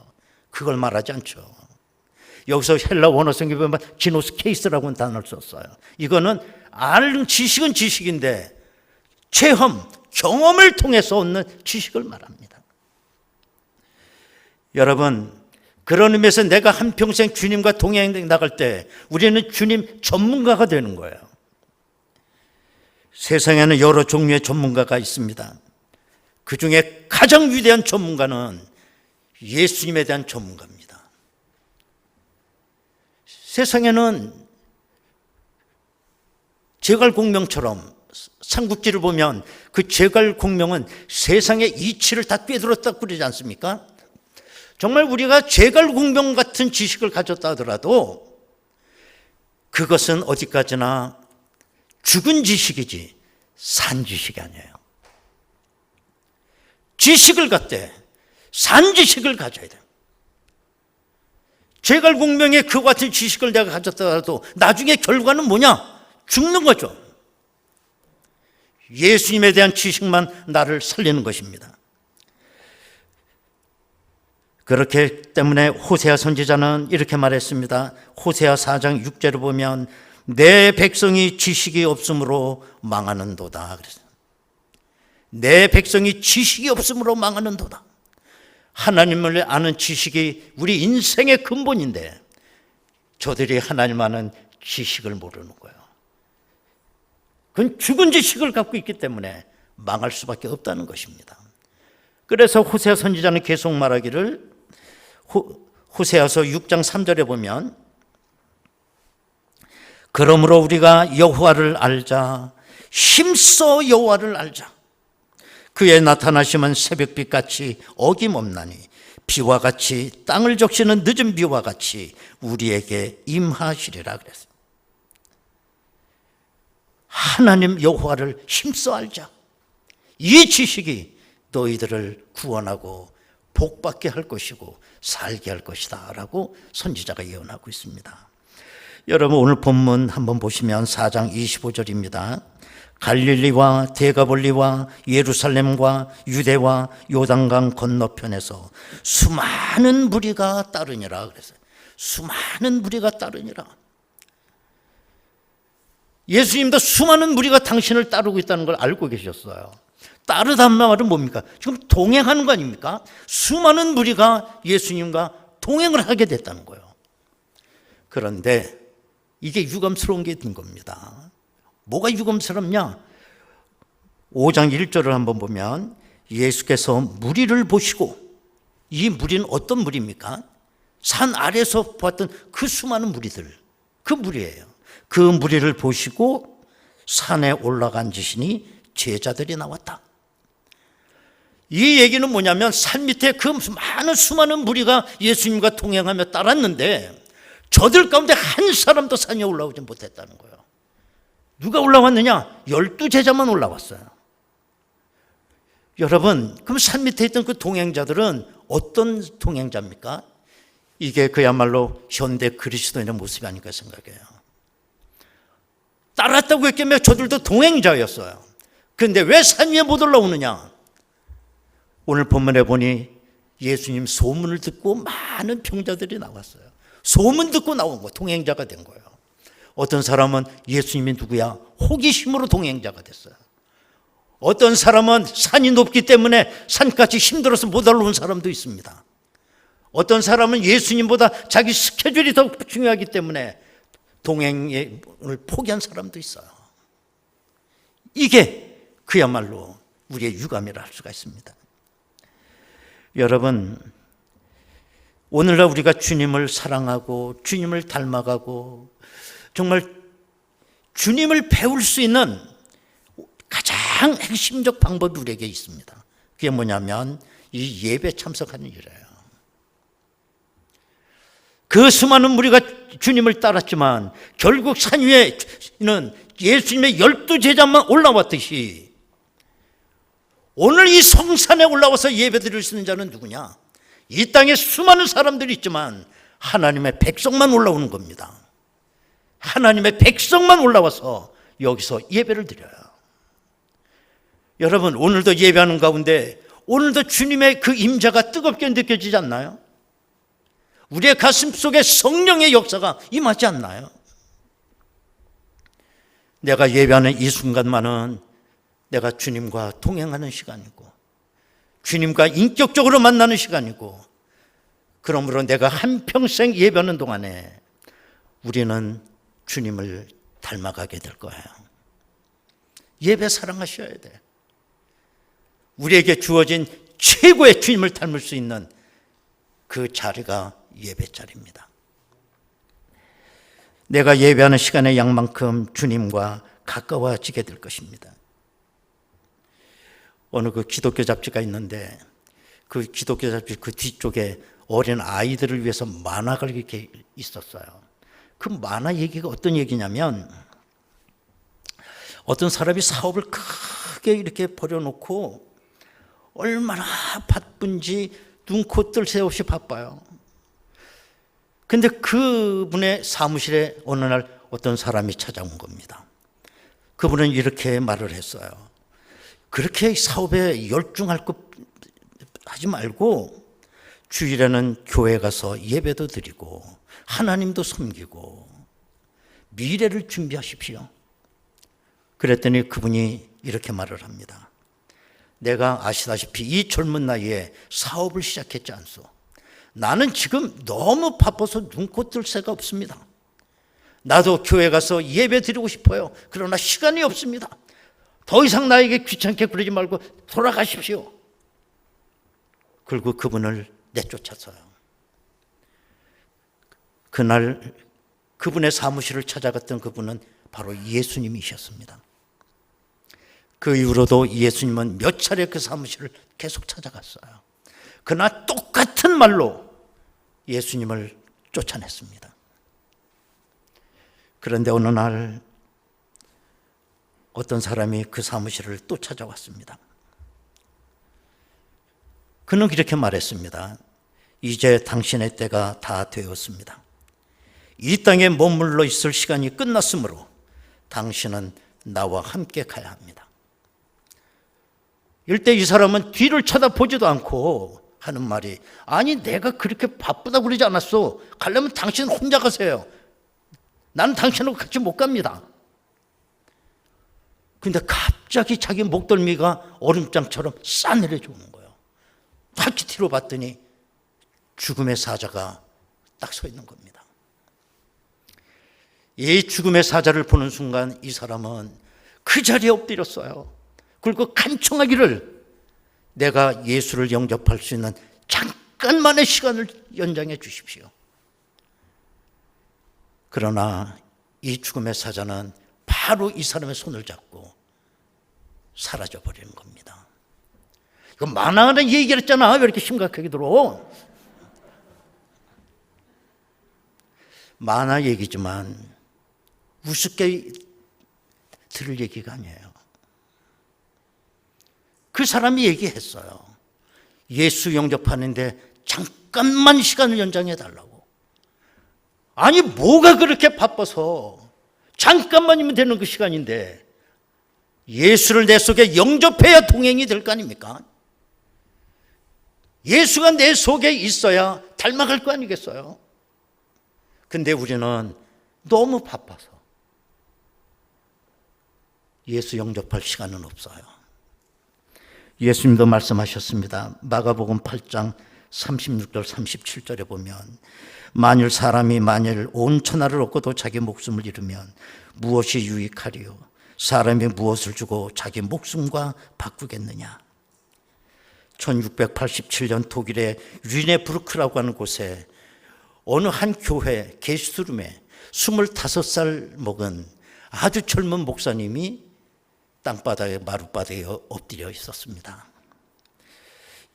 그걸 말하지 않죠. 여기서 헬라 원어 성경에 보면 지노스 케이스라고는 단어를 썼어요. 이거는 아는 지식은 지식인데 체험, 경험을 통해서 얻는 지식을 말합니다. 여러분, 그런 의미에서 내가 한평생 주님과 동행 나갈 때 우리는 주님 전문가가 되는 거예요. 세상에는 여러 종류의 전문가가 있습니다. 그 중에 가장 위대한 전문가는 예수님에 대한 전문가입니다. 세상에는 제갈공명처럼 삼국지를 보면 그 제갈공명은 세상의 이치를 다 꿰뚫었다고 그러지 않습니까? 정말 우리가 제갈공명 같은 지식을 가졌다 하더라도 그것은 어디까지나 죽은 지식이지 산 지식이 아니에요. 지식을 갖되 산 지식을 가져야 돼요. 제갈공명의 그와 같은 지식을 내가 가졌다 하더라도 나중에 결과는 뭐냐? 죽는 거죠. 예수님에 대한 지식만 나를 살리는 것입니다. 그렇기 때문에 호세아 선지자는 이렇게 말했습니다. 호세아 4장 6절을 보면 내 백성이 지식이 없으므로 망하는도다. 그랬어요. 내 백성이 지식이 없으므로 망하는도다. 하나님을 아는 지식이 우리 인생의 근본인데 저들이 하나님 아는 지식을 모르는 거예요. 그건 죽은 지식을 갖고 있기 때문에 망할 수밖에 없다는 것입니다. 그래서 호세아 선지자는 계속 말하기를 호세아서 6장 3절에 보면 그러므로 우리가 여호와를 알자 힘써 여호와를 알자 그의 나타나심은 새벽빛같이 어김없나니 비와 같이 땅을 적시는 늦은 비와 같이 우리에게 임하시리라 그랬어요. 하나님 여호와를 힘써 알자. 이 지식이 너희들을 구원하고 복받게 할 것이고 살게 할 것이다 라고 선지자가 예언하고 있습니다. 여러분 오늘 본문 한번 보시면 4장 25절입니다. 갈릴리와 데가볼리와 예루살렘과 유대와 요단강 건너편에서 수많은 무리가 따르니라 그랬어요. 수많은 무리가 따르니라. 예수님도 수많은 무리가 당신을 따르고 있다는 걸 알고 계셨어요. 따르다는 말은 뭡니까? 지금 동행하는 거 아닙니까? 수많은 무리가 예수님과 동행을 하게 됐다는 거예요. 그런데 이게 유감스러운 게 된 겁니다. 뭐가 유감스럽냐? 5장 1절을 한번 보면 예수께서 무리를 보시고, 이 무리는 어떤 무리입니까? 산 아래에서 보았던 그 수많은 무리들, 그 무리예요. 그 무리를 보시고 산에 올라간지시니 제자들이 나왔다. 이 얘기는 뭐냐면 산 밑에 그 많은 수많은 무리가 예수님과 동행하며 따랐는데 저들 가운데 한 사람도 산에 올라오지 못했다는 거예요. 누가 올라왔느냐? 12제자만 올라왔어요. 여러분, 그럼 산 밑에 있던 그 동행자들은 어떤 동행자입니까? 이게 그야말로 현대 그리스도인의 모습이 아닐까 생각해요. 따랐다고 했기에 저들도 동행자였어요. 그런데 왜 산 위에 못 올라오느냐? 오늘 본문에 보니 예수님 소문을 듣고 많은 병자들이 나왔어요. 소문 듣고 나온 거, 동행자가 된 거예요. 어떤 사람은 예수님이 누구야? 호기심으로 동행자가 됐어요. 어떤 사람은 산이 높기 때문에 산까지 힘들어서 못 올라온 사람도 있습니다. 어떤 사람은 예수님보다 자기 스케줄이 더 중요하기 때문에 동행을 포기한 사람도 있어요. 이게 그야말로 우리의 유감이라 할 수가 있습니다. 여러분, 오늘날 우리가 주님을 사랑하고 주님을 닮아가고 정말 주님을 배울 수 있는 가장 핵심적 방법이 우리에게 있습니다. 그게 뭐냐면 이 예배 참석하는 일이에요. 그 수많은 무리가 주님을 따랐지만 결국 산 위에는 예수님의 12제자만 올라왔듯이 오늘 이 성산에 올라와서 예배드릴 수 있는 자는 누구냐? 이 땅에 수많은 사람들이 있지만 하나님의 백성만 올라오는 겁니다. 하나님의 백성만 올라와서 여기서 예배를 드려요. 여러분, 오늘도 예배하는 가운데 오늘도 주님의 그 임재가 뜨겁게 느껴지지 않나요? 우리의 가슴 속에 성령의 역사가 임하지 않나요? 내가 예배하는 이 순간만은 내가 주님과 동행하는 시간이고 주님과 인격적으로 만나는 시간이고, 그러므로 내가 한평생 예배하는 동안에 우리는 주님을 닮아가게 될 거예요. 예배 사랑하셔야 돼. 우리에게 주어진 최고의 주님을 닮을 수 있는 그 자리가 예배 자리입니다. 내가 예배하는 시간의 양만큼 주님과 가까워지게 될 것입니다. 어느 그 기독교 잡지가 있는데 그 기독교 잡지 그 뒤쪽에 어린 아이들을 위해서 만화가 이렇게 있었어요. 그 만화 얘기가 어떤 얘기냐면, 어떤 사람이 사업을 크게 이렇게 벌여놓고 얼마나 바쁜지 눈코 뜰 새 없이 바빠요. 근데 그분의 사무실에 어느 날 어떤 사람이 찾아온 겁니다. 그분은 이렇게 말을 했어요. 그렇게 사업에 열중할 것 하지 말고 주일에는 교회 가서 예배도 드리고 하나님도 섬기고 미래를 준비하십시오. 그랬더니 그분이 이렇게 말을 합니다. 내가 아시다시피 이 젊은 나이에 사업을 시작했지 않소. 나는 지금 너무 바빠서 눈코 뜰 새가 없습니다. 나도 교회 가서 예배 드리고 싶어요. 그러나 시간이 없습니다. 더 이상 나에게 귀찮게 그러지 말고 돌아가십시오. 그리고 그분을 내쫓았어요. 그날 그분의 사무실을 찾아갔던 그분은 바로 예수님이셨습니다. 그 이후로도 예수님은 몇 차례 그 사무실을 계속 찾아갔어요. 그러나 똑같은 말로 예수님을 쫓아냈습니다. 그런데 어느 날 어떤 사람이 그 사무실을 또 찾아왔습니다. 그는 이렇게 말했습니다. 이제 당신의 때가 다 되었습니다. 이 땅에 머물러 있을 시간이 끝났으므로 당신은 나와 함께 가야 합니다. 이때 이 사람은 뒤를 쳐다보지도 않고 하는 말이, 아니 내가 그렇게 바쁘다고 그러지 않았어. 가려면 당신 혼자 가세요. 나는 당신하고 같이 못 갑니다. 근데 갑자기 자기 목덜미가 얼음장처럼 싸늘해져 오는 거예요. 탁 뒤로 봤더니 죽음의 사자가 딱 서 있는 겁니다. 이 죽음의 사자를 보는 순간 이 사람은 그 자리에 엎드렸어요. 그리고 간청하기를, 내가 예수를 영접할 수 있는 잠깐만의 시간을 연장해 주십시오. 그러나 이 죽음의 사자는 바로 이 사람의 손을 잡고 사라져버리는 겁니다. 이거 만화하는 얘기를 했잖아. 왜 이렇게 심각하게 들어? 만화 얘기지만 우습게 들을 얘기가 아니에요. 그 사람이 얘기했어요. 예수 영접하는데 잠깐만 시간을 연장해 달라고. 아니 뭐가 그렇게 바빠서 잠깐만이면 되는 그 시간인데 예수를 내 속에 영접해야 동행이 될 거 아닙니까? 예수가 내 속에 있어야 닮아갈 거 아니겠어요? 근데 우리는 너무 바빠서 예수 영접할 시간은 없어요. 예수님도 말씀하셨습니다. 마가복음 8장 36절 37절에 보면, 만일 사람이 온 천하를 얻고도 자기 목숨을 잃으면 무엇이 유익하리요? 사람이 무엇을 주고 자기 목숨과 바꾸겠느냐? 1687년 독일의 류네부르크라고 하는 곳에 어느 한 교회 게스트룸에 25살 먹은 아주 젊은 목사님이 땅바닥에 마룻바닥에 엎드려 있었습니다.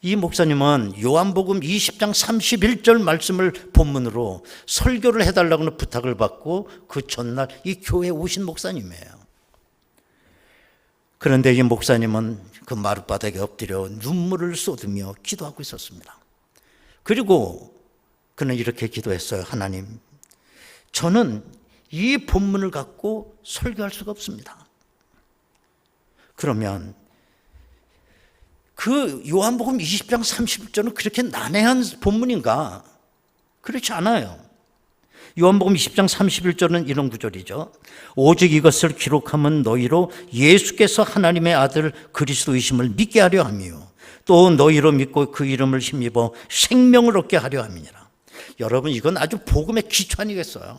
이 목사님은 요한복음 20장 31절 말씀을 본문으로 설교를 해달라고 부탁을 받고 그 전날 이 교회에 오신 목사님이에요. 그런데 이 목사님은 그 마룻바닥에 엎드려 눈물을 쏟으며 기도하고 있었습니다. 그리고 그는 이렇게 기도했어요. 하나님, 저는 이 본문을 갖고 설교할 수가 없습니다. 그러면 그 요한복음 20장 31절은 그렇게 난해한 본문인가? 그렇지 않아요. 요한복음 20장 31절은 이런 구절이죠. 오직 이것을 기록하면 너희로 예수께서 하나님의 아들 그리스도이심을 믿게 하려 함이요 또 너희로 믿고 그 이름을 힘입어 생명을 얻게 하려 함이니라. 여러분, 이건 아주 복음의 기초 아니겠어요?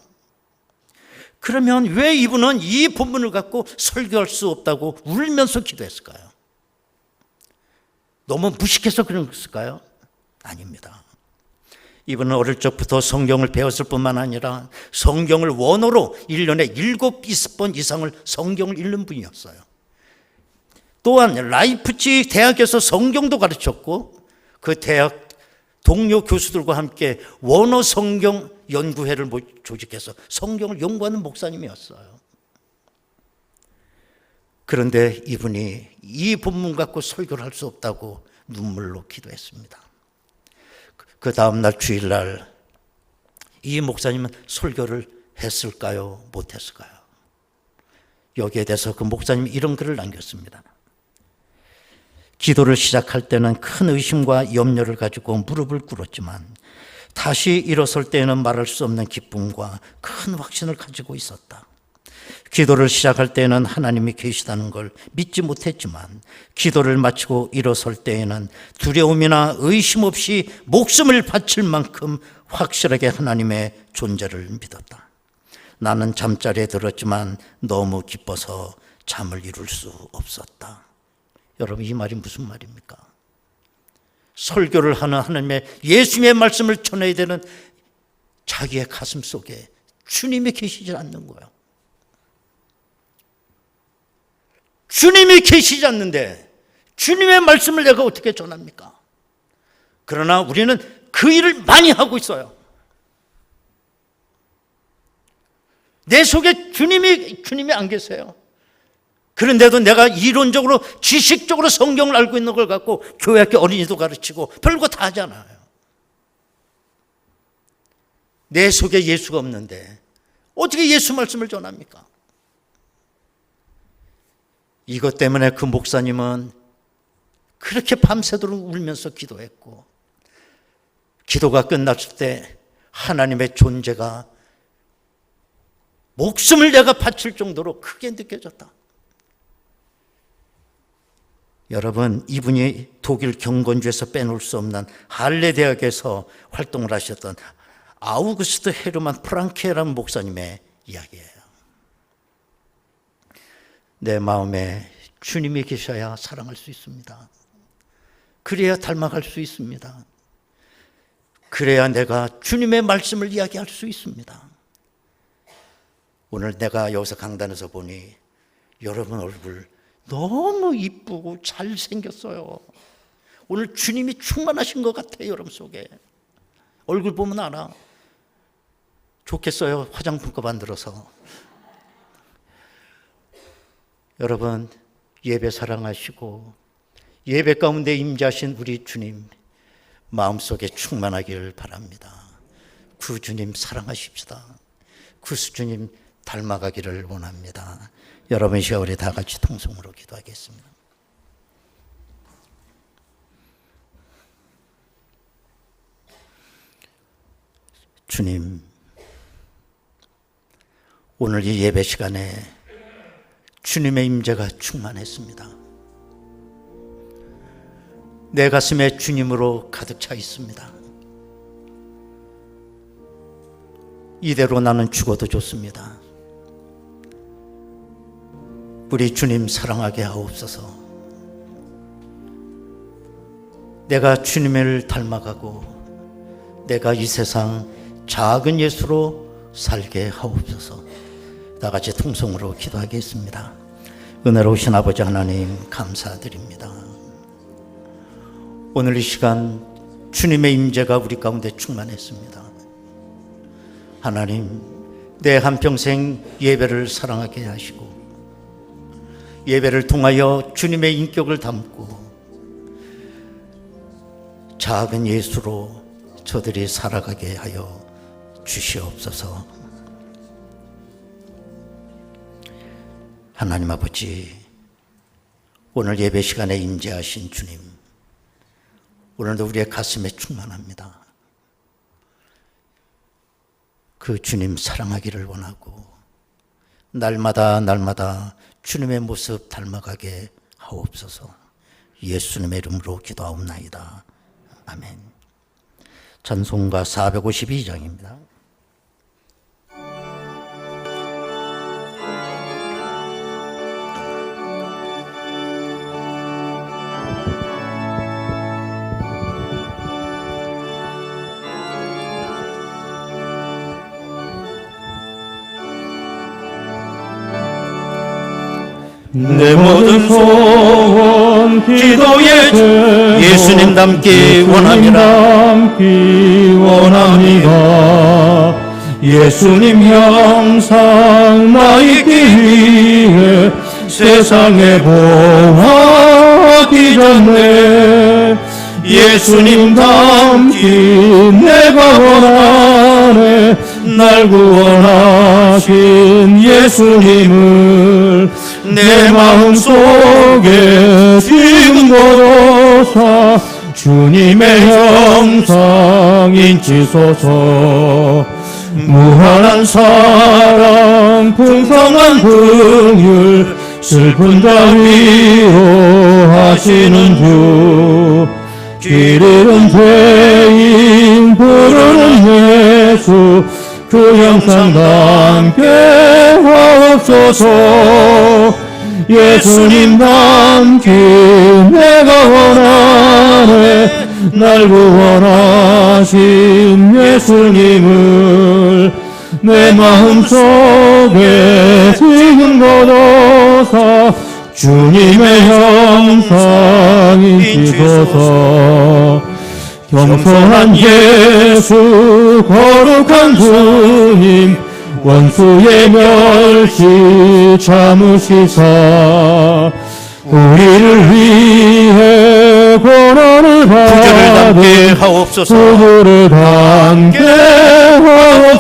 그러면 왜 이분은 이 본문을 갖고 설교할 수 없다고 울면서 기도했을까요? 너무 무식해서 그랬을까요? 아닙니다. 이분은 어릴 적부터 성경을 배웠을 뿐만 아니라 성경을 원어로 1년에 7번 이상을 성경을 읽는 분이었어요. 또한 라이프치히 대학에서 성경도 가르쳤고 그 대학 동료 교수들과 함께 원어 성경 연구회를 조직해서 성경을 연구하는 목사님이었어요. 그런데 이분이 이 본문 갖고 설교를 할 수 없다고 눈물로 기도했습니다. 그 다음날 주일날 이 목사님은 설교를 했을까요? 못했을까요? 여기에 대해서 그 목사님이 이런 글을 남겼습니다. 기도를 시작할 때는 큰 의심과 염려를 가지고 무릎을 꿇었지만 다시 일어설 때에는 말할 수 없는 기쁨과 큰 확신을 가지고 있었다. 기도를 시작할 때에는 하나님이 계시다는 걸 믿지 못했지만 기도를 마치고 일어설 때에는 두려움이나 의심 없이 목숨을 바칠 만큼 확실하게 하나님의 존재를 믿었다. 나는 잠자리에 들었지만 너무 기뻐서 잠을 이룰 수 없었다. 여러분, 이 말이 무슨 말입니까? 설교를 하는 하나님의 예수님의 말씀을 전해야 되는 자기의 가슴 속에 주님이 계시지 않는 거예요. 주님이 계시지 않는데 주님의 말씀을 내가 어떻게 전합니까? 그러나 우리는 그 일을 많이 하고 있어요. 내 속에 주님이 안 계세요. 그런데도 내가 이론적으로 지식적으로 성경을 알고 있는 걸 갖고 교회학교 어린이도 가르치고 별거 다 하잖아요. 내 속에 예수가 없는데 어떻게 예수 말씀을 전합니까? 이것 때문에 그 목사님은 그렇게 밤새도록 울면서 기도했고 기도가 끝났을 때 하나님의 존재가 목숨을 내가 바칠 정도로 크게 느껴졌다. 여러분, 이분이 독일 경건주에서 빼놓을 수 없는 할레 대학에서 활동을 하셨던 아우구스트 헤르만 프랑케라는 목사님의 이야기예요. 내 마음에 주님이 계셔야 사랑할 수 있습니다. 그래야 닮아갈 수 있습니다. 그래야 내가 주님의 말씀을 이야기할 수 있습니다. 오늘 내가 여기서 강단에서 보니 여러분 얼굴 너무 이쁘고 잘생겼어요. 오늘 주님이 충만하신 것 같아요. 여러분 속에 얼굴 보면 알아. 좋겠어요. 화장품값 안 들어서. 여러분, 예배 사랑하시고 예배 가운데 임재하신 우리 주님 마음속에 충만하길 바랍니다. 그 주님 사랑하십시다. 그 주님 닮아가기를 원합니다. 여러분, 이 시간 우리 다 같이 통성으로 기도하겠습니다. 주님, 오늘 이 예배 시간에 주님의 임재가 충만했습니다. 내 가슴에 주님으로 가득 차 있습니다. 이대로 나는 죽어도 좋습니다. 우리 주님 사랑하게 하옵소서. 내가 주님을 닮아가고 내가 이 세상 작은 예수로 살게 하옵소서. 다 같이 통성으로 기도하겠습니다. 은혜로우신 아버지 하나님 감사드립니다. 오늘 이 시간 주님의 임재가 우리 가운데 충만했습니다. 하나님, 내 한평생 예배를 사랑하게 하시고 예배를 통하여 주님의 인격을 담고 작은 예수로 저들이 살아가게 하여 주시옵소서. 하나님 아버지, 오늘 예배 시간에 임재하신 주님, 오늘도 우리의 가슴에 충만합니다. 그 주님 사랑하기를 원하고 날마다 날마다 주님의 모습 닮아가게 하옵소서. 예수님의 이름으로 기도하옵나이다. 아멘. 찬송가 452장입니다. 내 모든 소원 기도에 예수님 닮기 원합니다. 닮기 원합니다. 예수님 형상 나 있기 위해 세상에 보아하기 전에 예수님 닮기 내가 원하네. 날 구원하신 예수님을 내 마음속에 지금 걸어서 주님의 형상 인치소서. 무한한 사랑 풍성한 긍휼 슬픈 자 위로하시는 주. 길 잃은 죄인 부르는 예수 그 형상 닮게 하옵소서. 예수님 닮기 내가 원하네. 날 구원하신 예수님을 내 마음속에 지금 걷어서 주님의 형상 인치소서. 겸손한 예수 거룩한 주님 원수의 멸시 참으시사 우리를 위해 고난을 구주를 담게 받은 하옵소서. 구주를 담게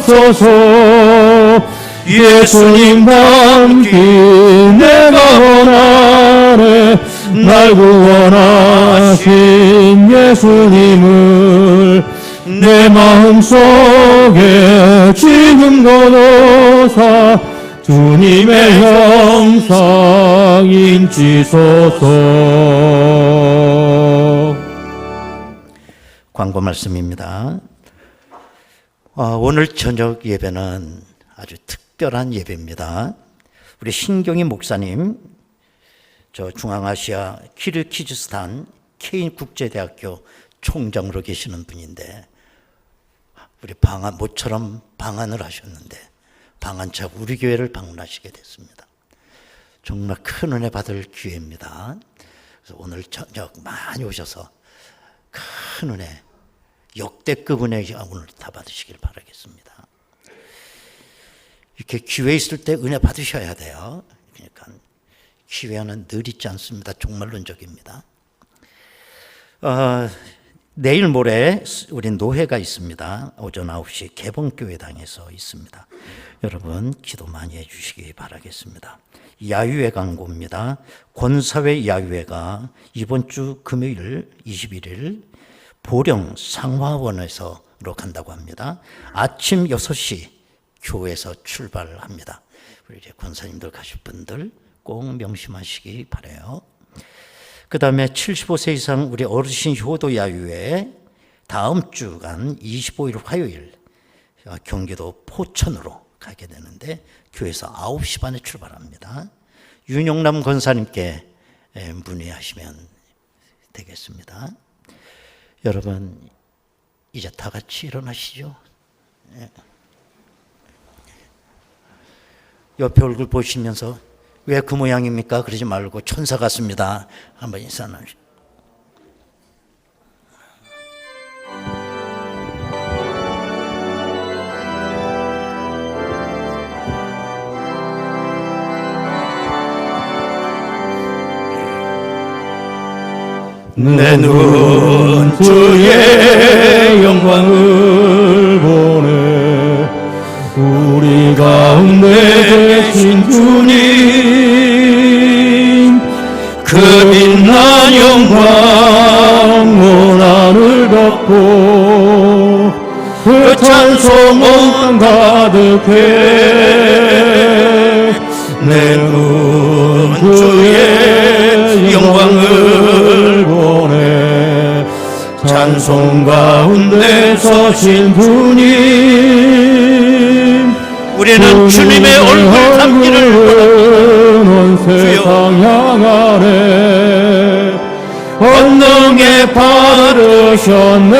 하옵소서. 예수님 닮기 내가 원하네. 날 구원하신 예수님을 내 마음속에 지금 걷어서 주님의 형상 인치소서. 광고 말씀입니다. 오늘 저녁 예배는 아주 특별한 예배입니다. 우리 신경희 목사님, 저 중앙아시아 키르기즈스탄 케인 국제대학교 총장으로 계시는 분인데 우리 모처럼 방한을 하셨는데 방한차 우리 교회를 방문하시게 됐습니다. 정말 큰 은혜 받을 기회입니다. 그래서 오늘 저녁 많이 오셔서 큰 은혜, 역대급 은혜 오늘 다 받으시길 바라겠습니다. 이렇게 기회 있을 때 은혜 받으셔야 돼요. 그러니까 기회는 늘 있지 않습니다. 종말론적입니다. 내일 모레 우리 노회가 있습니다. 오전 9시 개봉교회당에서 있습니다. 여러분 기도 많이 해주시기 바라겠습니다. 야유회 광고입니다. 권사회 야유회가 이번 주 금요일 21일 보령 상화원에서로 간다고 합니다. 아침 6시 교회에서 출발합니다. 우리 이제 권사님들 가실 분들 꼭 명심하시기 바라요. 그 다음에 75세 이상 우리 어르신 효도 야유회 다음 주간 25일 화요일 경기도 포천으로 가게 되는데 교회에서 9시 반에 출발합니다. 윤용남 권사님께 문의하시면 되겠습니다. 여러분 이제 다 같이 일어나시죠. 옆에 얼굴 보시면서 왜 그 모양입니까? 그러지 말고 천사 같습니다. 한번 인사 나누시죠. 내 눈 주의 영광을 보네. 우리 가운데 계신 주님 그 그 빛난 영광 문안을 덮고 그 찬송은 가득해 내 눈 주의 영광을 보내 찬송 가운데 서신 주님 우리는 주님의 얼굴 담기를 온 세상 향하네 권능에 바르셨네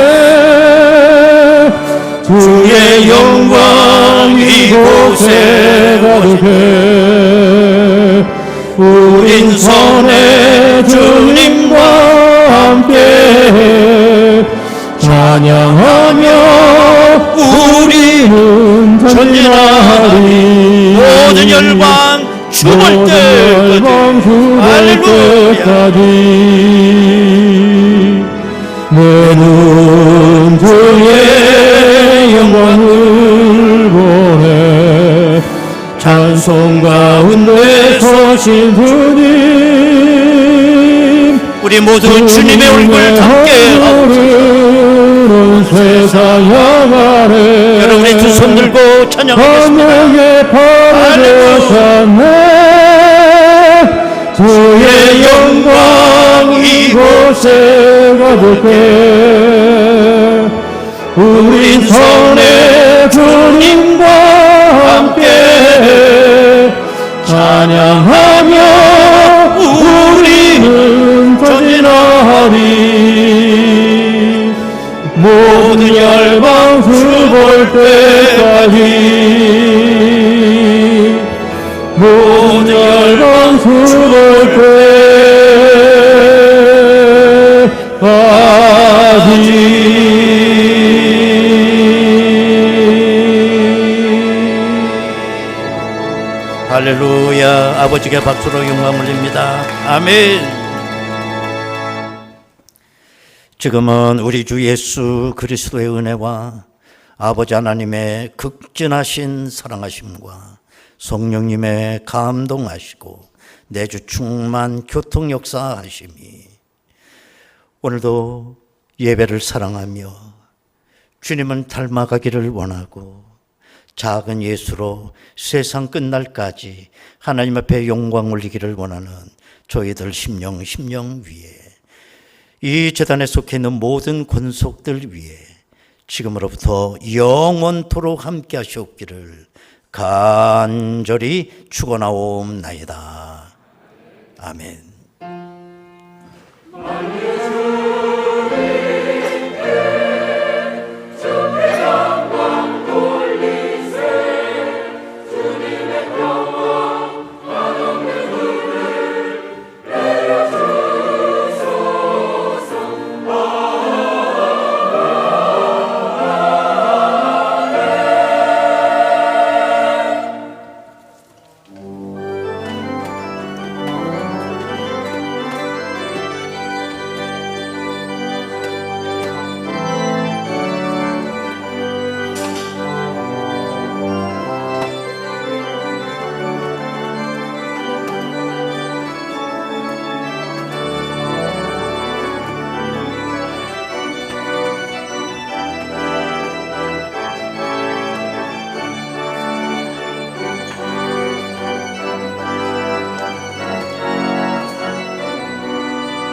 주의 영광 이곳에 가득해 우린 선의 주님과 함께 찬양하며 우리는 전진하리 모든 열방 죽을 때까지 할렐루야 내 눈 주의 영광을 보내 찬송 가운데 서신 주님 우리 모두 주님의 얼굴 담게 하옵소서 세상 향하네 여러분의 두 손 들고 찬양하겠습니다 바르셨네 주의 영광 이곳에 가득해 우린 선의 주님과 함께 찬양하며 우리는 전진하리 모든 열방 수볼 때까지 모든 열방 수볼 때까지 할렐루야 아버지께 박수로 영광 올립니다 아멘 지금은 우리 주 예수 그리스도의 은혜와 아버지 하나님의 극진하신 사랑하심과 성령님의 감동하시고 내주 충만 교통 역사하심이 오늘도 예배를 사랑하며 주님은 닮아가기를 원하고 작은 예수로 세상 끝날까지 하나님 앞에 영광 올리기를 원하는 저희들 심령 위에 이 재단에 속해 있는 모든 권속들 위에 지금으로부터 영원토록 함께 하시옵기를 간절히 축원하옵나이다. 아멘.